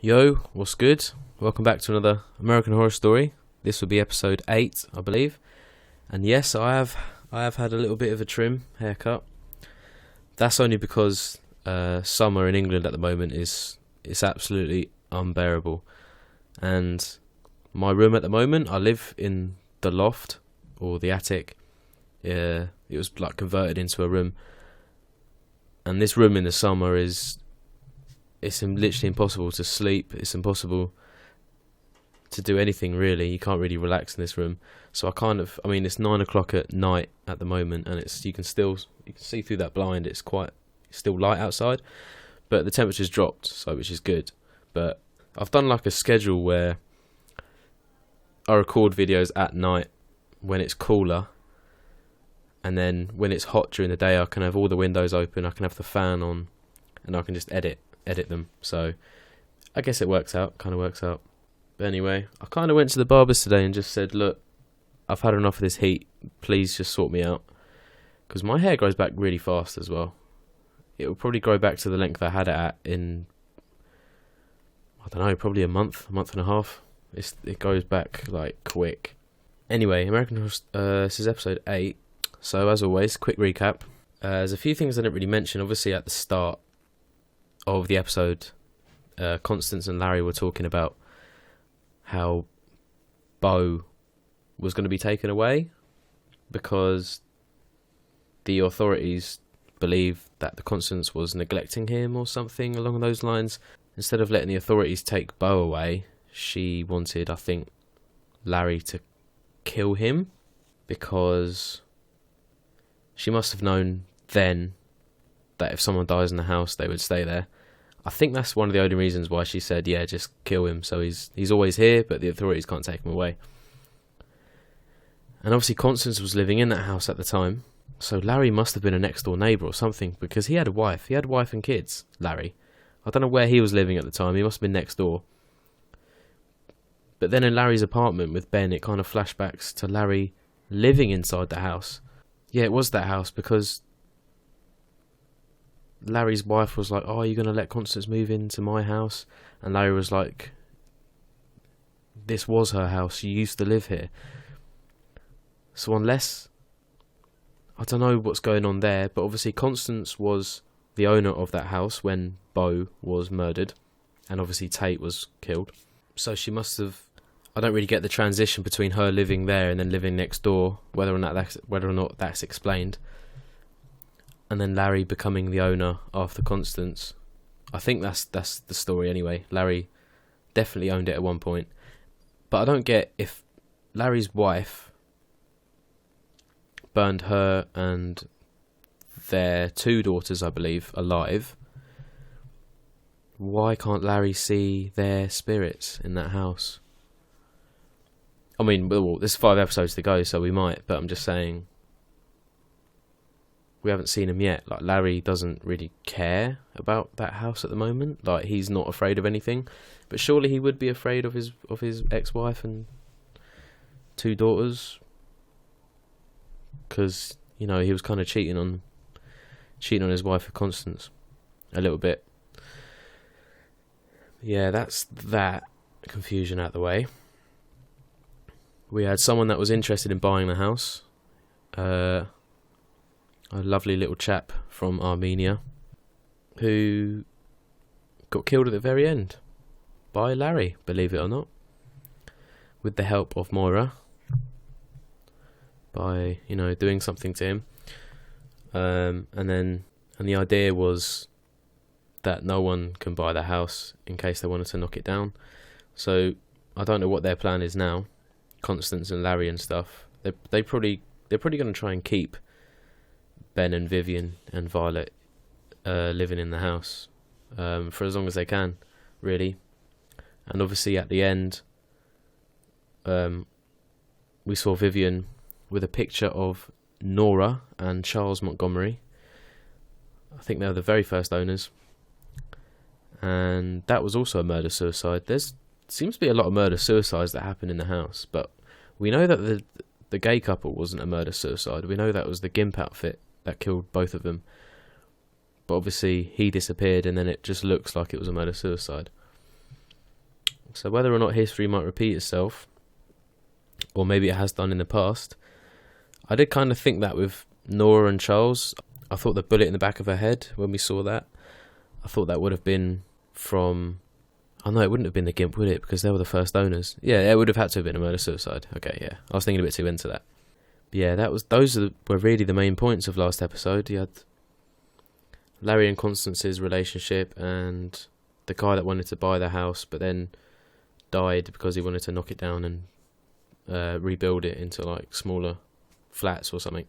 Yo, what's good? Welcome back to another American Horror Story. This will be episode 8, I believe. And yes, I have had a little bit of a trim haircut. That's only because summer in England at the moment it's absolutely unbearable. And my room at the moment, I live in the loft or the attic. It was like converted into a room. And this room in the summer it's literally impossible to sleep. It's impossible to do anything really. You can't really relax in this room. So it's 9 o'clock at night at the moment, and you can see through that blind. It's still light outside, but the temperature's dropped, which is good. But I've done like a schedule where I record videos at night when it's cooler, and then when it's hot during the day, I can have all the windows open. I can have the fan on, and I can just edit them. So I guess it works out. But anyway, I kind of went to the barbers today and just said, look, I've had enough of this heat. Please just sort me out. Because my hair grows back really fast as well. It will probably grow back to the length I had it at in, I don't know, probably a month and a half. It goes back like quick. Anyway, this is episode 8. So as always, quick recap. There's a few things I didn't really mention. Obviously at the start of the episode, Constance and Larry were talking about how Beau was going to be taken away because the authorities believe that the Constance was neglecting him or something along those lines. Instead of letting the authorities take Beau away, she wanted, I think, Larry to kill him because she must have known then that if someone dies in the house, they would stay there. I think that's one of the only reasons why she said, yeah, just kill him. So he's always here, but the authorities can't take him away. And obviously Constance was living in that house at the time. So Larry must have been a next door neighbour or something, because he had a wife. He had a wife and kids, Larry. I don't know where he was living at the time. He must have been next door. But then in Larry's apartment with Ben, it kind of flashbacks to Larry living inside the house. Yeah, it was that house because Larry's wife was like, oh, are you going to let Constance move into my house? And Larry was like, this was her house. She used to live here. So unless, I don't know what's going on there, but obviously Constance was the owner of that house when Beau was murdered. And obviously Tate was killed. So she must have, I don't really get the transition between her living there and then living next door, whether or not that's explained. And then Larry becoming the owner after Constance. I think that's the story anyway. Larry definitely owned it at one point. But I don't get if Larry's wife burned her and their 2 daughters, I believe, alive. Why can't Larry see their spirits in that house? I mean, well, there's 5 episodes to go, so we might. But I'm just saying, we haven't seen him yet. Like, Larry doesn't really care about that house at the moment. Like, he's not afraid of anything. But surely he would be afraid of his ex-wife and 2 daughters. Because, you know, he was kind of cheating on his wife with Constance. A little bit. Yeah, that's that confusion out the way. We had someone that was interested in buying the house. A lovely little chap from Armenia who got killed at the very end by Larry, believe it or not, with the help of Moira, by, you know, doing something to him. And the idea was that no one can buy the house in case they wanted to knock it down. So I don't know what their plan is now, Constance and Larry and stuff. They're probably going to try and keep Ben and Vivian and Violet living in the house for as long as they can, really. And obviously at the end, we saw Vivian with a picture of Nora and Charles Montgomery. I think they were the very first owners. And that was also a murder-suicide. There seems to be a lot of murder-suicides that happen in the house, but we know that the gay couple wasn't a murder-suicide. We know that was the Gimp outfit that killed both of them. But obviously he disappeared and then it just looks like it was a murder-suicide. So whether or not history might repeat itself, or maybe it has done in the past, I did kind of think that with Nora and Charles. I thought the bullet in the back of her head, when we saw that, I thought that would have been from... Oh no, it wouldn't have been the GIMP, would it? Because they were the first owners. Yeah, it would have had to have been a murder-suicide. Okay, yeah. I was thinking a bit too into that. But yeah, were really the main points of last episode. You had Larry and Constance's relationship, and the guy that wanted to buy the house, but then died because he wanted to knock it down and rebuild it into like smaller flats or something.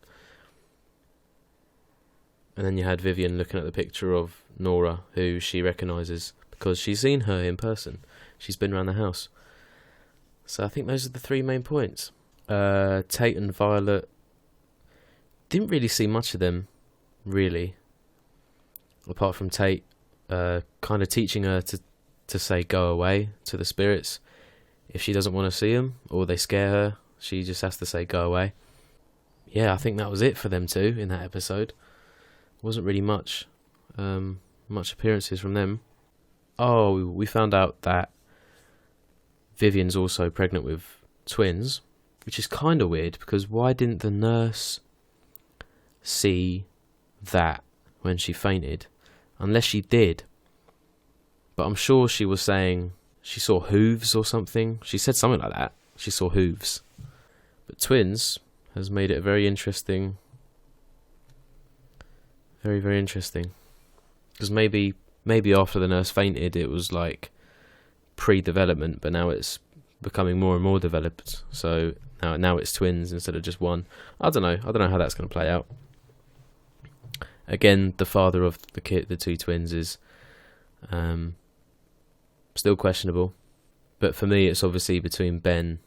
And then you had Vivian looking at the picture of Nora, who she recognises because she's seen her in person. She's been around the house. So I think those are the three main points. Tate and Violet, didn't really see much of them, really. Apart from Tate kind of teaching her to say go away to the spirits. If she doesn't want to see them, or they scare her, she just has to say go away. Yeah, I think that was it for them two in that episode. Wasn't really much appearances from them. Oh, we found out that Vivian's also pregnant with twins, which is kind of weird, because why didn't the nurse see that when she fainted? Unless she did. But I'm sure she was saying she saw hooves or something. She said something like that. She saw hooves. But twins has made it very interesting. Very, very interesting. Because maybe after the nurse fainted, it was like pre-development, but now it's becoming more and more developed. So now it's twins instead of just one. I don't know how that's going to play out. Again, the father of the two twins is still questionable. But for me, it's obviously between Ben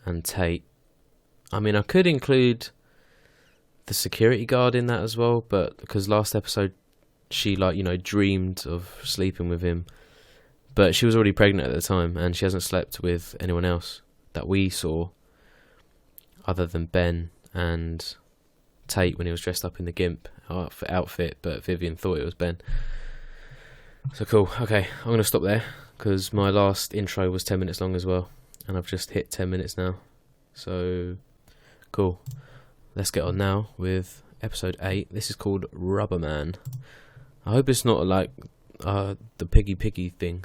and Tate. I mean, I could include the security guard in that as well, but because last episode she dreamed of sleeping with him, but she was already pregnant at the time and she hasn't slept with anyone else that we saw other than Ben and Tate when he was dressed up in the GIMP outfit, but Vivian thought it was Ben. So cool. Okay, I'm going to stop there because my last intro was 10 minutes long as well, and I've just hit 10 minutes now. So cool. Let's get on now with episode 8. This is called Rubber Man. I hope it's not like the piggy thing.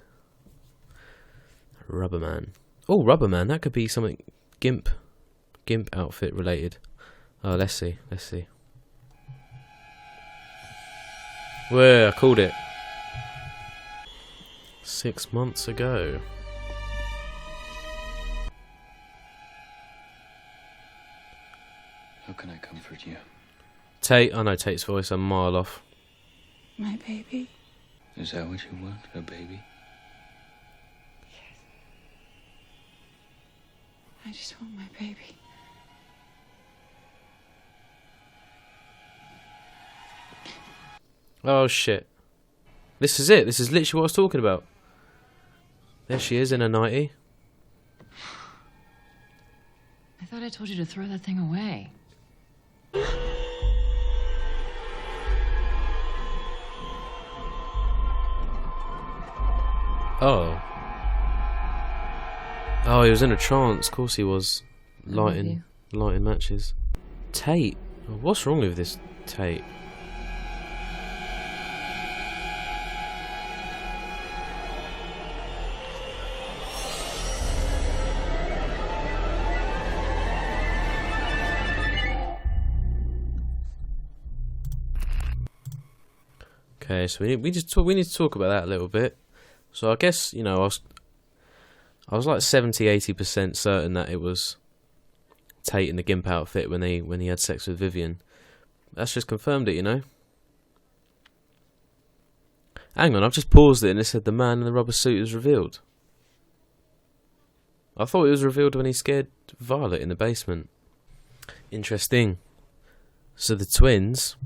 Rubber Man. Oh, Rubber Man. That could be something GIMP outfit related. Oh, let's see. Well, I called it. 6 months ago. How can I comfort you? Tate, I know Tate's voice, I'm a mile off. My baby? Is that what you want, a baby? Yes. I just want my baby. Oh shit. This is it. This is literally what I was talking about. There she is in a nightie. I thought I told you to throw that thing away. Oh. Oh, he was in a trance. Of course he was. Lighting matches. Tate. What's wrong with this Tate? Okay, so we need to talk about that a little bit. So I guess, I was like 70-80% certain that it was Tate in the GIMP outfit when he had sex with Vivian. That's just confirmed it, Hang on, I've just paused it and it said the man in the rubber suit is revealed. I thought it was revealed when he scared Violet in the basement. Interesting. So the twins,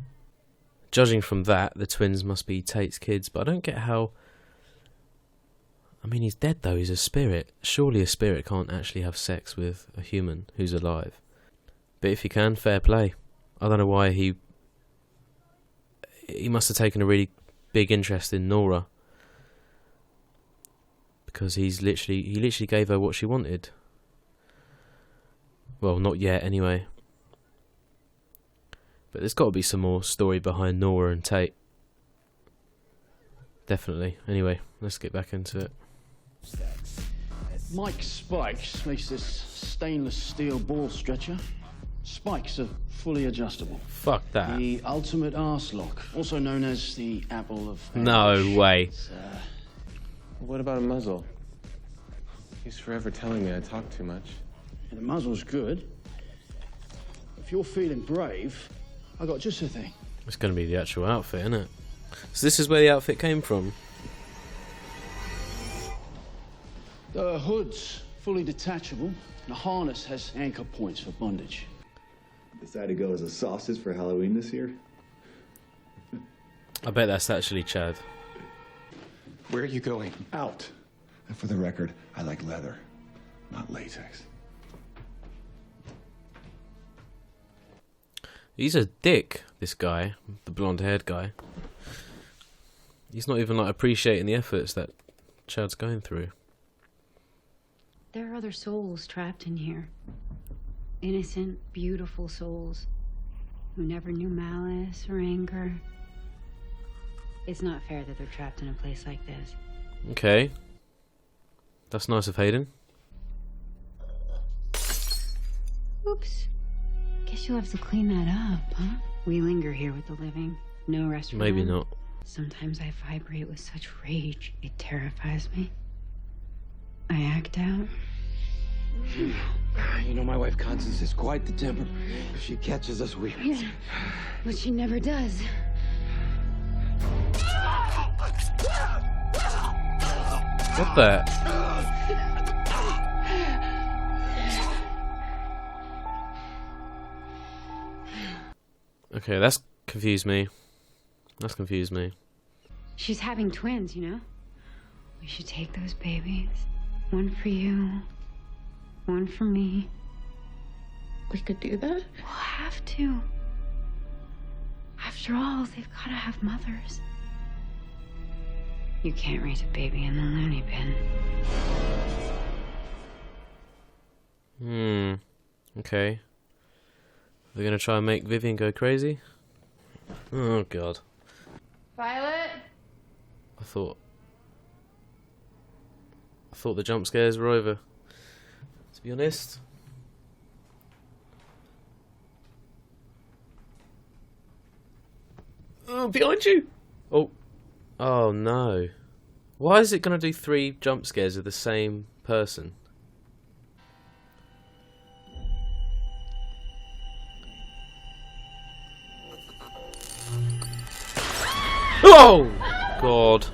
judging from that, the twins must be Tate's kids, but I don't get how... I mean, he's dead though, he's a spirit. Surely a spirit can't actually have sex with a human who's alive. But if he can, fair play. I don't know why he must have taken a really big interest in Nora. because he literally gave her what she wanted. Well, not yet, anyway. But there's got to be some more story behind Nora and Tate. Definitely. Anyway, let's get back into it. Mike Spikes makes this stainless steel ball stretcher. Spikes are fully adjustable. Fuck that. The ultimate arse lock, also known as the apple of Age. No way. What about a muzzle? He's forever telling me I talk too much. And the muzzle's good. If you're feeling brave, I got just the thing. It's going to be the actual outfit, isn't it? So this is where the outfit came from. The hood's fully detachable. The harness has anchor points for bondage. Decided to go as a sausage for Halloween this year? I bet that's actually Chad. Where are you going? Out. And for the record, I like leather, not latex. He's a dick, this guy, the blonde-haired guy. He's not even like appreciating the efforts that Chad's going through. There are other souls trapped in here. Innocent, beautiful souls who never knew malice or anger. It's not fair that they're trapped in a place like this. Okay. That's nice of Hayden. Oops. Guess you'll have to clean that up, huh? We linger here with the living. No rest for Maybe them. not. Sometimes I vibrate with such rage, it terrifies me. I act out. You know, my wife Constance is quite the temper. If she catches us, we... Yeah, but she never does. What the? Okay, that's confused me. That's confused me. She's having twins, you know? We should take those babies. One for you, one for me. We could do that? We'll have to. After all, they've got to have mothers. You can't raise a baby in the loony bin. Okay. They're gonna try and make Vivian go crazy? Oh god. Violet? I thought the jump scares were over. To be honest. Oh, behind you! Oh. Oh no. Why is it gonna do 3 jump scares of the same person? Oh god.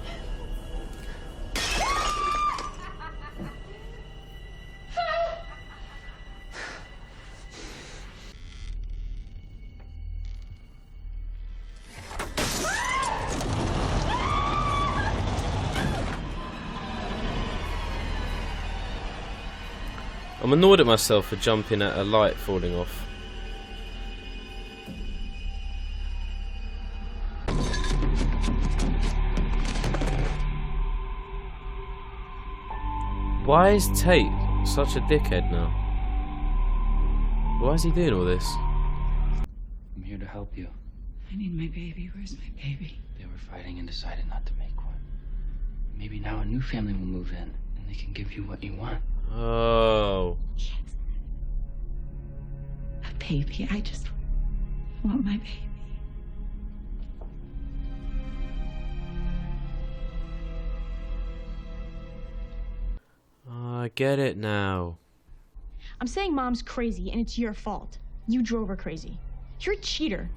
I'm annoyed at myself for jumping at a light falling off. Why is Tate such a dickhead now? Why is he doing all this? I'm here to help you. I need my baby. Where's my baby? They were fighting and decided not to make one. Maybe now a new family will move in, and they can give you what you want. Oh. Yes. A baby. I just want my baby. I get it now. I'm saying Mom's crazy, and it's your fault. You drove her crazy. You're a cheater.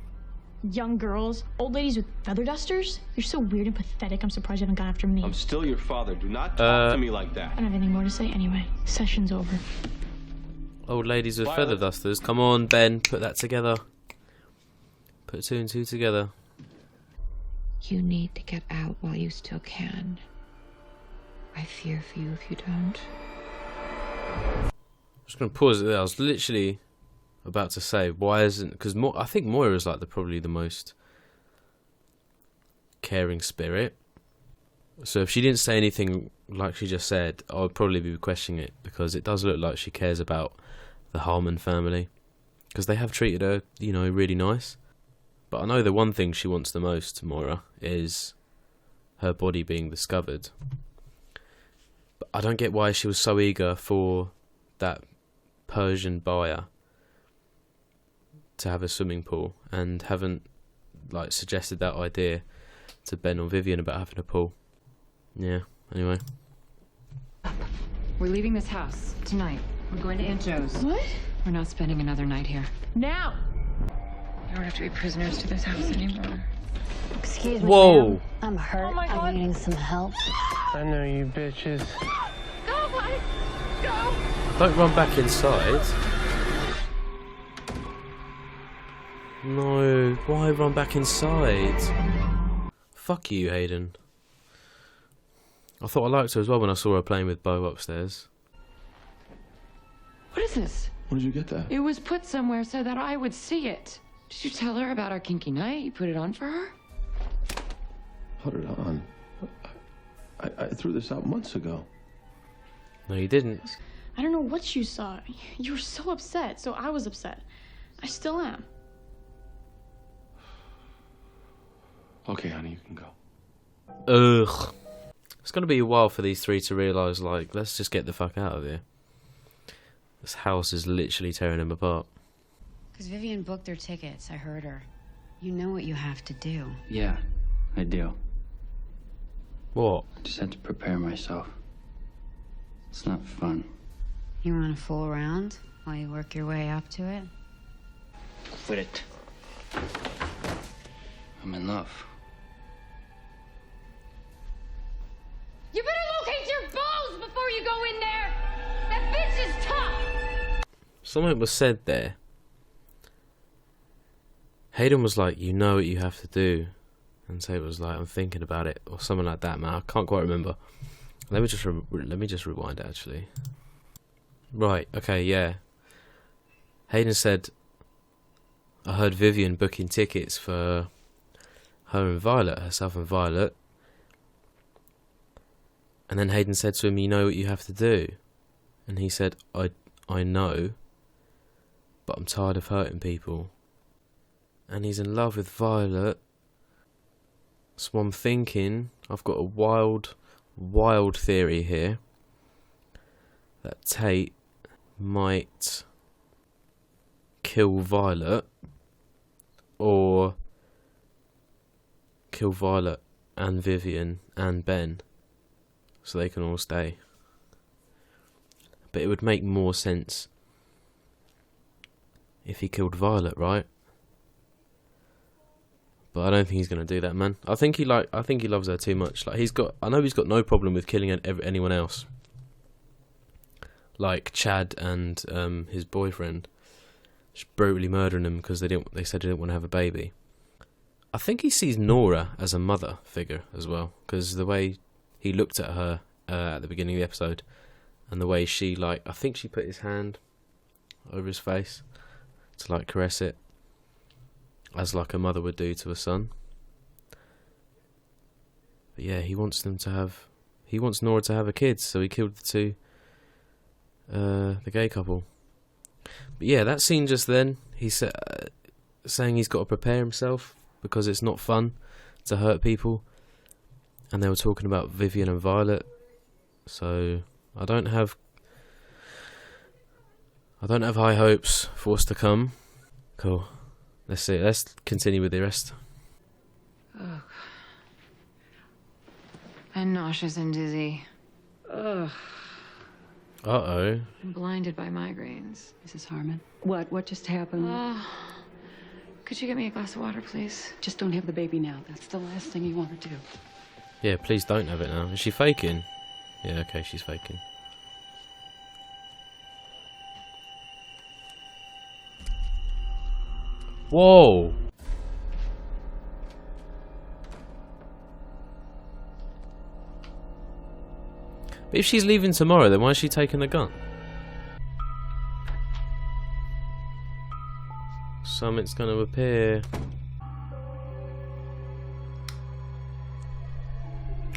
Young girls, old ladies with feather dusters. You're so weird and pathetic. I'm surprised you haven't gone after me. I'm still your father. Do not talk to me like I that. don't have anything more to say anyway. Session's over. Old ladies with feather Violet. dusters. Come on, Ben, put that together. Put 2 and 2 together. You need to get out while you still can. I fear for you if you don't. I'm just gonna pause it there. I was literally about to say, why isn't? Because I think Moira's like probably the most caring spirit. So if she didn't say anything like she just said, I would probably be questioning it, because it does look like she cares about the Harmon family, because they have treated her, you know, really nice. But I know the one thing she wants the most, Moira, is her body being discovered. But I don't get why she was so eager for that Persian buyer to have a swimming pool, and haven't like suggested that idea to Ben or Vivian about having a pool. Yeah, anyway. We're leaving this house tonight. We're going to Aunt Joe's. What? We're not spending another night here. Now! We don't have to be prisoners to this house anymore. Excuse me, Whoa. ma'am. I'm hurt. Oh my God. I'm needing some help. I know you bitches. Go, buddy! Go! Don't run back inside. No, why run back inside? Fuck you, Hayden. I thought I liked her as well when I saw her playing with Bo upstairs. What is this? Where did you get that? It was put somewhere so that I would see it. Did you tell her about our kinky night? You put it on for her? Put it on. I threw this out months ago. No, you didn't. I don't know what you saw. You were so upset, so I was upset. I still am. Okay, honey, you can go. Ugh. It's gonna be a while for these three to realise, like, let's just get the fuck out of here. This house is literally tearing them apart. Because Vivian booked their tickets. I heard her. You know what you have to do. Yeah, I do. What? I just had to prepare myself. It's not fun. You want to fool around while you work your way up to it? Quit it. I'm in love. You better locate your balls before you go in there! That bitch is tough! Something was said there. Hayden was like, you know what you have to do. And Tate was like, I'm thinking about it. Or something like that, man. I can't quite remember. Let me just rewind it, actually. Right, okay, yeah. Hayden said, I heard Vivian booking tickets for her and Violet, herself and Violet. And then Hayden said to him, you know what you have to do? And he said, I know, but I'm tired of hurting people. And he's in love with Violet. So I'm thinking, I've got a wild theory here, that Tate might kill Violet, or kill Violet and Vivian and Ben, so they can all stay. But it would make more sense if he killed Violet, right? But I don't think he's gonna do that, man. I think he loves her too much. Like I know he's got no problem with killing anyone else, like Chad and his boyfriend, just brutally murdering them because they said they didn't want to have a baby. I think he sees Nora as a mother figure as well, because the way he looked at her at the beginning of the episode, and the way she, like, I think she put his hand over his face to, like, caress it, as like a mother would do to a son. But yeah, he wants Nora to have a kid, so he killed the gay couple. But yeah, that scene just then, he's saying he's got to prepare himself because it's not fun to hurt people, and they were talking about Vivian and Violet. So I don't have high hopes for what's to come. Cool. Let's see. Let's continue with the rest. Ugh. I'm nauseous and dizzy. Ugh. Uh-oh. I'm blinded by migraines. Mrs. Harmon? What just happened? Could you get me a glass of water, please? Just don't have the baby now. That's the last thing you want to do. Yeah, please don't have it now. Is she faking? Yeah, okay, she's faking. Whoa! But if she's leaving tomorrow, then why is she taking the gun? Something's going to appear.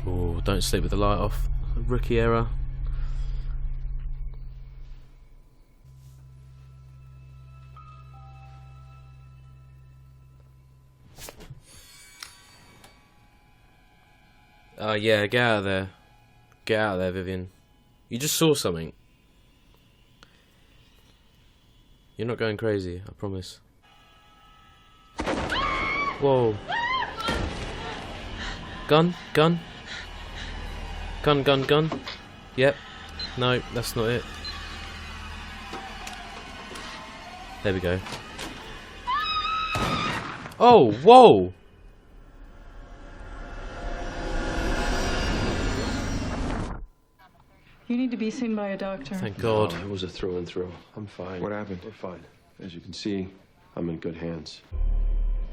Oh, don't sleep with the light off. Rookie error. Yeah, get out of there. Get out of there, Vivian. You just saw something. You're not going crazy, I promise. Whoa. Gun? Gun? Gun, gun, gun? Yep. No, that's not it. There we go. Oh, whoa! You need to be seen by a doctor. Thank God. No, it was a through and through. I'm fine. What happened? We're fine. As you can see, I'm in good hands.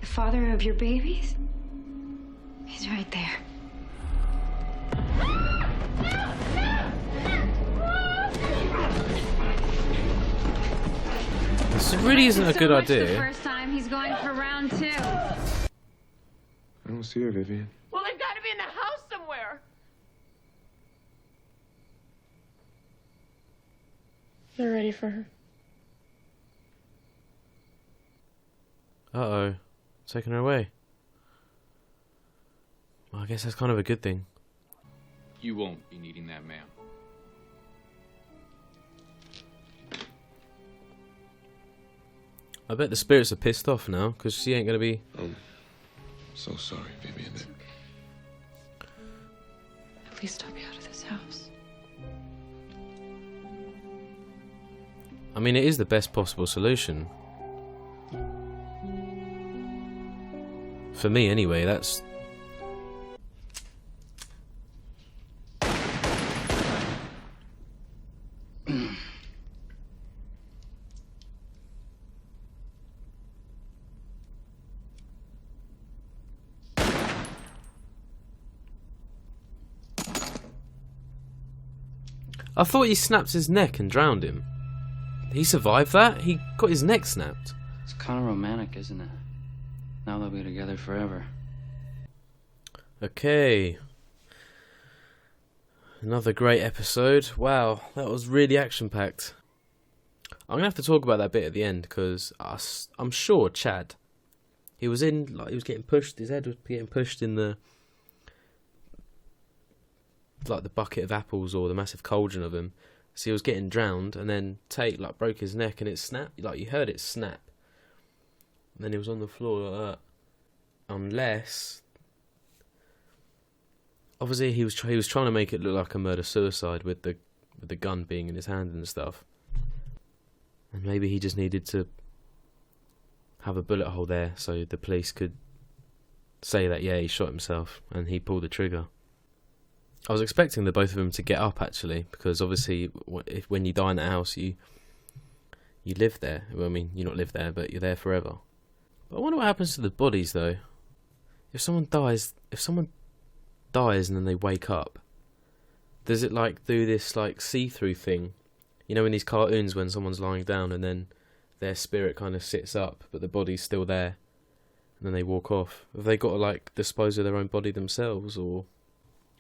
The father of your babies? He's right there. This really isn't a good idea. The first time he's going for round 2. I don't see her, Vivian. Well, they've got to be in the house somewhere. They're ready for her. Uh-oh. Taking her away. Well, I guess that's kind of a good thing. You won't be needing that, ma'am. I bet the spirits are pissed off now, because she ain't going to be... I'm so sorry, Vivian. At least I'll be out of this house. I mean, it is the best possible solution. For me, anyway, that's... I thought he snapped his neck and drowned him. He survived that? He got his neck snapped. It's kind of romantic, isn't it? Now they'll be together forever. Okay. Another great episode. Wow, that was really action-packed. I'm going to have to talk about that bit at the end, because I'm sure Chad, he was getting pushed, his head was getting pushed in the... like the bucket of apples or the massive cauldron of him. So he was getting drowned, and then Tate broke his neck and it snapped. You heard it snap. And then he was on the floor like that. Unless, obviously he was trying to make it look like a murder-suicide with the gun being in his hand and stuff. And maybe he just needed to have a bullet hole there so the police could say that, yeah, he shot himself and he pulled the trigger. I was expecting the both of them to get up, actually, because obviously when you die in that house, you live there. Well, I mean, you not live there, but you're there forever. But I wonder what happens to the bodies, though. If someone dies and then they wake up, does it do this see-through thing? You know, in these cartoons when someone's lying down and then their spirit kind of sits up, but the body's still there, and then they walk off. Have they got to dispose of their own body themselves, or?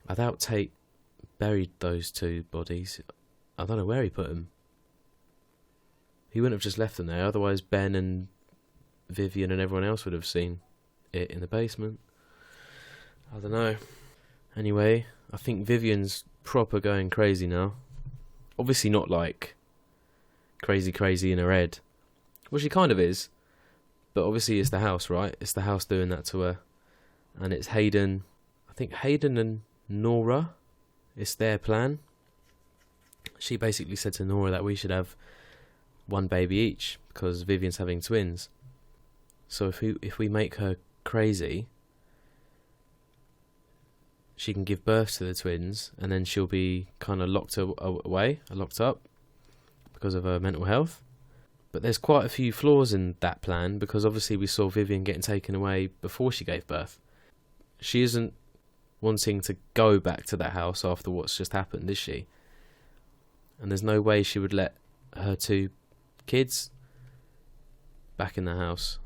I doubt Tate buried those two bodies. I don't know where he put them. He wouldn't have just left them there, otherwise Ben and Vivian and everyone else would have seen it in the basement. I don't know. Anyway, I think Vivian's proper going crazy now. Obviously not crazy in her head. Well, she kind of is. But obviously it's the house, right? It's the house doing that to her. And it's Hayden. I think Hayden and Nora, it's their plan. She basically said to Nora that we should have one baby each because Vivian's having twins. So if we make her crazy, she can give birth to the twins and then she'll be kind of locked up because of her mental health. But there's quite a few flaws in that plan because obviously we saw Vivian getting taken away before she gave birth. She isn't wanting to go back to that house after what's just happened, is she? And there's no way she would let her two kids back in the house.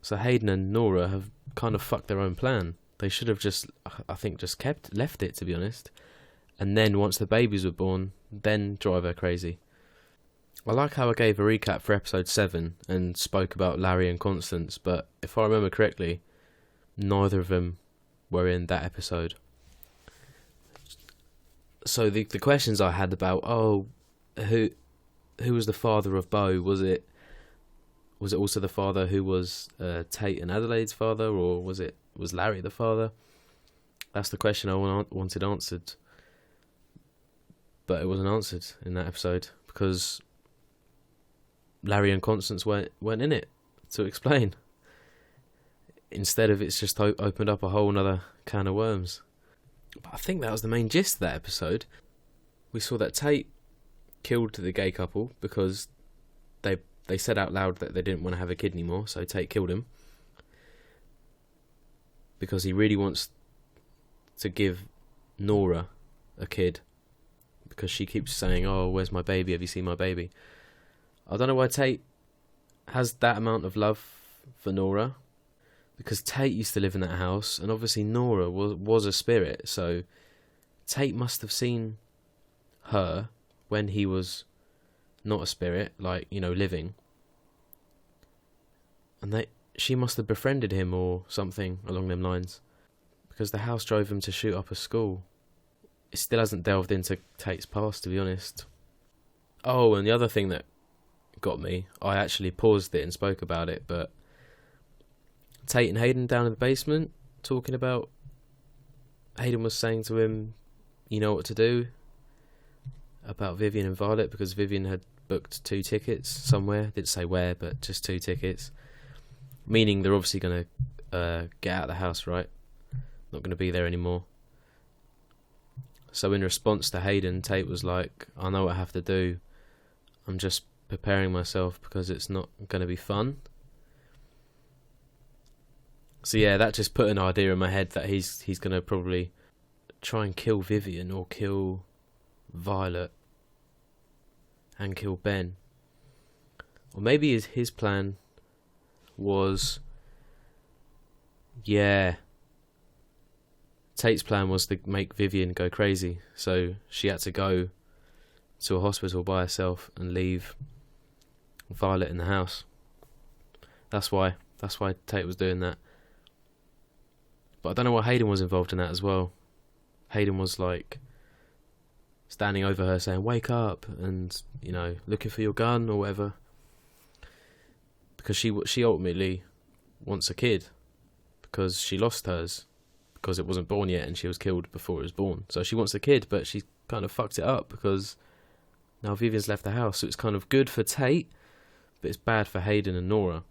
So Hayden and Nora have kind of fucked their own plan. They should have just, I think, just left it, to be honest. And then once the babies were born, then drive her crazy. I like how I gave a recap for episode 7 and spoke about Larry and Constance, but if I remember correctly, neither of them were in that episode. So the questions I had about, who was the father of Beau? Was it also the father who was Tate and Adelaide's father, or was Larry the father? That's the question I wanted answered, but it wasn't answered in that episode because Larry and Constance weren't in it to explain. Instead of it's just opened up a whole another can of worms. But I think that was the main gist of that episode. We saw that Tate killed the gay couple because they said out loud that they didn't want to have a kid anymore, so Tate killed him because he really wants to give Nora a kid because she keeps saying, "Oh, where's my baby? Have you seen my baby?" I don't know why Tate has that amount of love for Nora, because Tate used to live in that house, and obviously Nora was a spirit, so Tate must have seen her when he was not a spirit, like, living. And she must have befriended him or something along them lines, because the house drove him to shoot up a school. It still hasn't delved into Tate's past, to be honest. Oh, and the other thing that got me, I actually paused it and spoke about it, but Tate and Hayden down in the basement talking about, Hayden was saying to him, you know what to do, about Vivian and Violet, because Vivian had booked 2 tickets somewhere, didn't say where, but just 2 tickets, meaning they're obviously going to get out of the house, right? Not going to be there anymore. So in response to Hayden, Tate was like, I know what I have to do, I'm just preparing myself because it's not going to be fun. So yeah, that just put an idea in my head that he's going to probably try and kill Vivian or kill Violet and kill Ben. Or maybe his plan was, Tate's plan was to make Vivian go crazy, so she had to go to a hospital by herself and leave Violet in the house. That's why Tate was doing that. But I don't know why Hayden was involved in that as well. Hayden was like standing over her saying, wake up, and looking for your gun or whatever, because she ultimately wants a kid because she lost hers because it wasn't born yet and she was killed before it was born. So she wants a kid, but she kind of fucked it up because now Vivian's left the house. So it's kind of good for Tate, but it's bad for Hayden and Nora.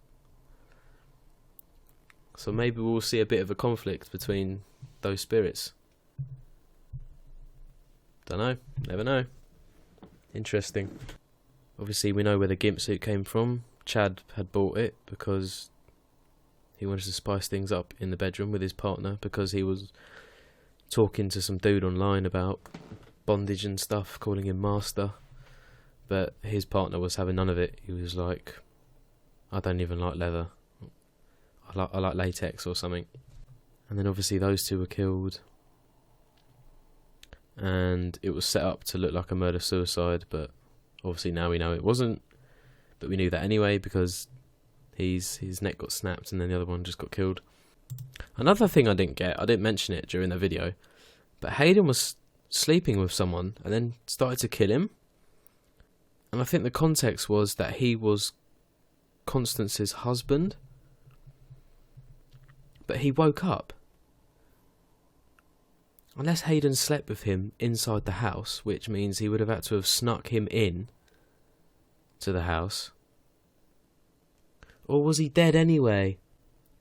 So maybe we'll see a bit of a conflict between those spirits. Don't know. Never know. Interesting. Obviously, we know where the gimp suit came from. Chad had bought it because he wanted to spice things up in the bedroom with his partner, because he was talking to some dude online about bondage and stuff, calling him master. But his partner was having none of it. He was like, I don't even like leather. I like latex or something. And then obviously those two were killed. And it was set up to look like a murder-suicide, but obviously now we know it wasn't. But we knew that anyway because his neck got snapped and then the other one just got killed. Another thing I didn't mention it during the video, but Hayden was sleeping with someone and then started to kill him. And I think the context was that he was Constance's husband. But he woke up. Unless Hayden slept with him inside the house, which means he would have had to have snuck him in to the house. Or was he dead anyway?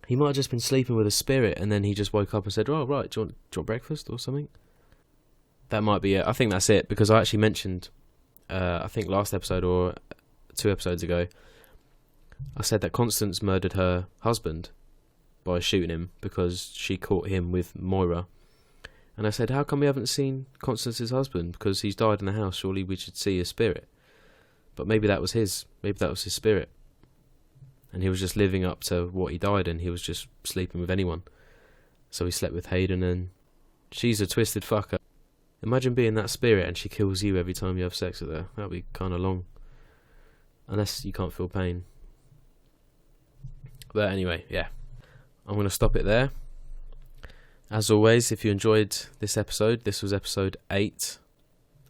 He might have just been sleeping with a spirit and then he just woke up and said, oh, right, do you want breakfast or something? That might be it. I think that's it, because I actually mentioned, I think last episode or 2 episodes ago, I said that Constance murdered her husband by shooting him because she caught him with Moira. And I said, how come we haven't seen Constance's husband? Because he's died in the house, surely we should see his spirit. But maybe that was his spirit. And he was just living up to what he died and he was just sleeping with anyone. So he slept with Hayden, and she's a twisted fucker. Imagine being that spirit and she kills you every time you have sex with her. That'd be kind of long. Unless you can't feel pain. But anyway, yeah. I'm going to stop it there. As always, if you enjoyed this episode, this was episode 8.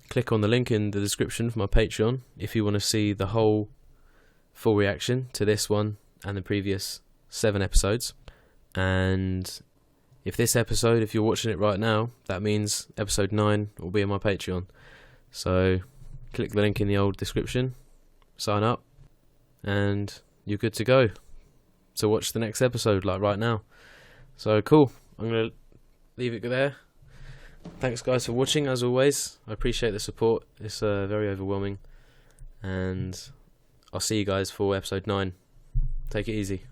Click on the link in the description for my Patreon if you want to see the whole full reaction to this one and the previous 7 episodes. And if this episode, if you're watching it right now, that means episode 9 will be on my Patreon. So click the link in the old description, sign up, and you're good to go to watch the next episode, like right now. So cool. I'm going to leave it there. Thanks guys for watching, as always. I appreciate the support. It's very overwhelming. And I'll see you guys for episode 9. Take it easy.